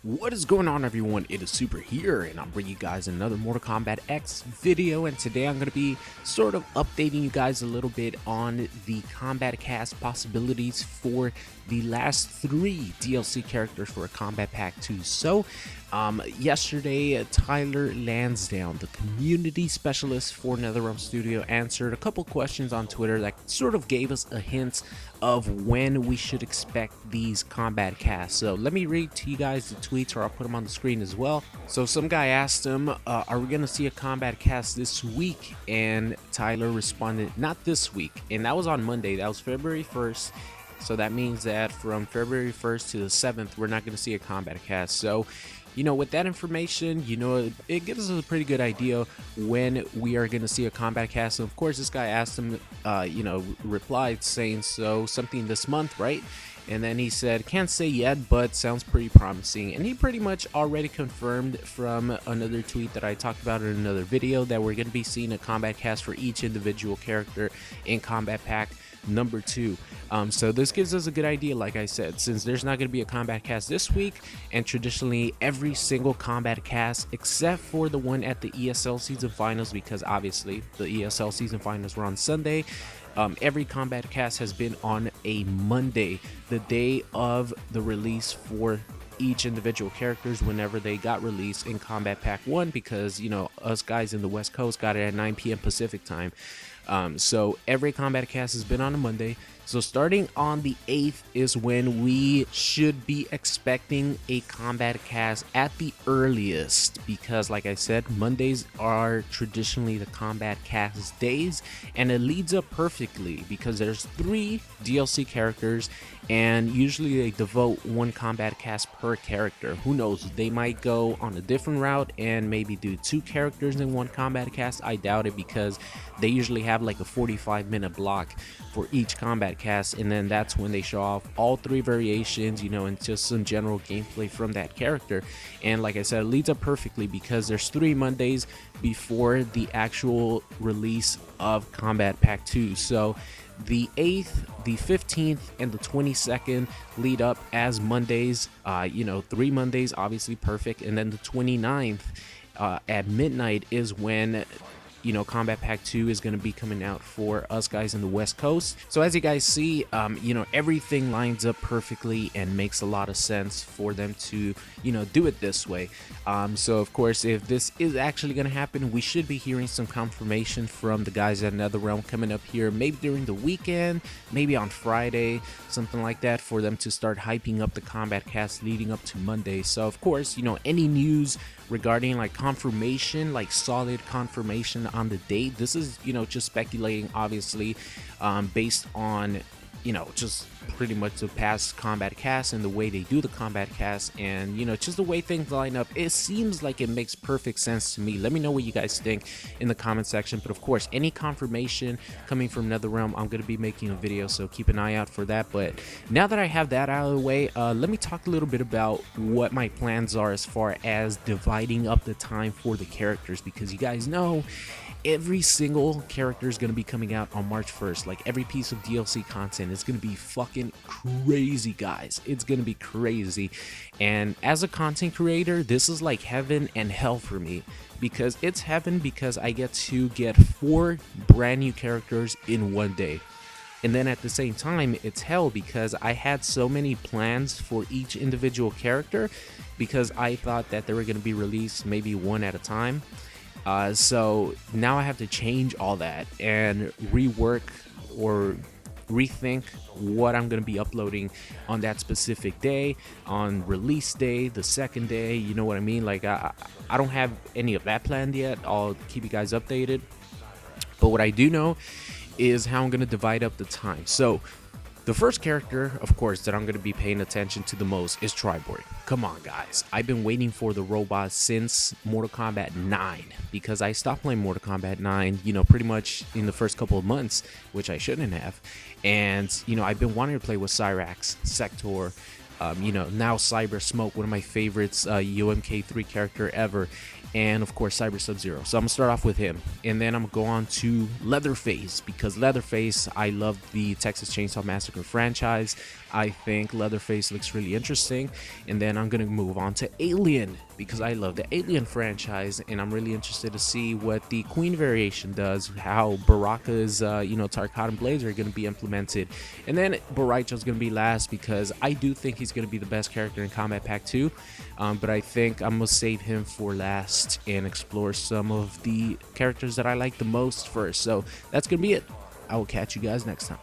What is going on, everyone? It is Super here, and I'm bringing you guys another Mortal Kombat X video. And today I'm going to be sort of updating you guys a little bit on the Kombat Kast possibilities for the last 3 DLC characters for Kombat Pack 2. So, yesterday, Tyler Lansdowne, the community specialist for NetherRealm Studio, answered a couple questions on Twitter that sort of gave us a hint of when we should expect these Kombat Kasts. So let me read to you guys the tweets, or I'll put them on the screen as well. So some guy asked him, are we gonna see a Kombat Kast this week? And Tyler responded, not this week. And that was on Monday. That was February 1st. So that means that from February 1st to the 7th, we're not going to see a Kombat Kast. So, with that information, it gives us a pretty good idea when we are going to see a Kombat Kast. So, of course, this guy asked him, replied saying, so something this month, right? And then he said, can't say yet, but sounds pretty promising. And he pretty much already confirmed from another tweet that I talked about in another video that we're going to be seeing a Kombat Kast for each individual character in Kombat Pack number 2. So this gives us a good idea, like I said, since there's not going to be a Kombat Kast this week, and traditionally every single Kombat Kast except for the one at the ESL season finals, because obviously the ESL season finals were on Sunday, every Kombat Kast has been on a Monday, the day of the release for each individual characters whenever they got released in Kombat Pack 1, because us guys in the West Coast got it at 9 p.m. Pacific time. So every Kombat Kast has been on a Monday. So starting on the 8th is when we should be expecting a Kombat Kast at the earliest, because like I said, Mondays are traditionally the Kombat Kast days, and it leads up perfectly because there's 3 DLC characters, and usually they devote 1 Kombat Kast per character. Who knows, they might go on a different route and maybe do 2 characters in 1 Kombat Kast. I doubt it, because they usually have like a 45-minute block for each Kombat Kast, and then that's when they show off all 3 variations, and just some general gameplay from that character. And like I said, it leads up perfectly because there's 3 Mondays before the actual release of Kombat Pack 2. So the 8th, the 15th, and the 22nd lead up as Mondays. 3 Mondays, obviously perfect. And then the 29th at midnight is when Kombat Pack 2 is going to be coming out for us guys in the West Coast. So as you guys see, everything lines up perfectly and makes a lot of sense for them to, do it this way. So of course, if this is actually going to happen, we should be hearing some confirmation from the guys at NetherRealm coming up here, maybe during the weekend, maybe on Friday, something like that, for them to start hyping up the Kombat Kast leading up to Monday. So of course, any news regarding like confirmation, like solid confirmation on the date, this is just speculating, obviously, based on just pretty much the past Kombat Kast and the way they do the Kombat Kast, and just the way things line up. It seems like it makes perfect sense to me. Let me know what you guys think in the comment section. But of course, any confirmation coming from NetherRealm, I'm going to be making a video, so keep an eye out for that. But now that I have that out of the way, let me talk a little bit about what my plans are as far as dividing up the time for the characters, because you guys know every single character is going to be coming out on March 1st. Like, every piece of DLC content is going to be fucking crazy, guys. It's going to be crazy. And as a content creator, this is like heaven and hell for me, because it's heaven because I get to get 4 brand new characters in one day. And then at the same time, it's hell because I had so many plans for each individual character, because I thought that they were going to be released maybe one at a time. So now I have to change all that and rework or rethink what I'm going to be uploading on that specific day, on release day, the second day, you know what I mean? Like, I don't have any of that planned yet. I'll keep you guys updated. But what I do know is how I'm going to divide up the time. So the first character, of course, that I'm going to be paying attention to the most is Triborg. Come on, guys. I've been waiting for the robot since Mortal Kombat 9, because I stopped playing Mortal Kombat 9, pretty much in the first couple of months, which I shouldn't have. And, I've been wanting to play with Cyrax, Sector, You know, now Cyber Smoke, one of my favorites, UMK3 character ever, and of course Cyber Sub-Zero. So I'm gonna start off with him, and then I'm gonna go on to Leatherface, because Leatherface, I love the Texas Chainsaw Massacre franchise. I think Leatherface looks really interesting. And then I'm gonna move on to Alien, because I love the Alien franchise, and I'm really interested to see what the Queen variation does, how Baraka's you know, Tarkatan blades are gonna be implemented. And then Rai Cho is gonna be last, because I do think he's gonna be the best character in Kombat Pack 2, but I think I'm gonna save him for last and explore some of the characters that I like the most first. So that's gonna be it. I will catch you guys next time.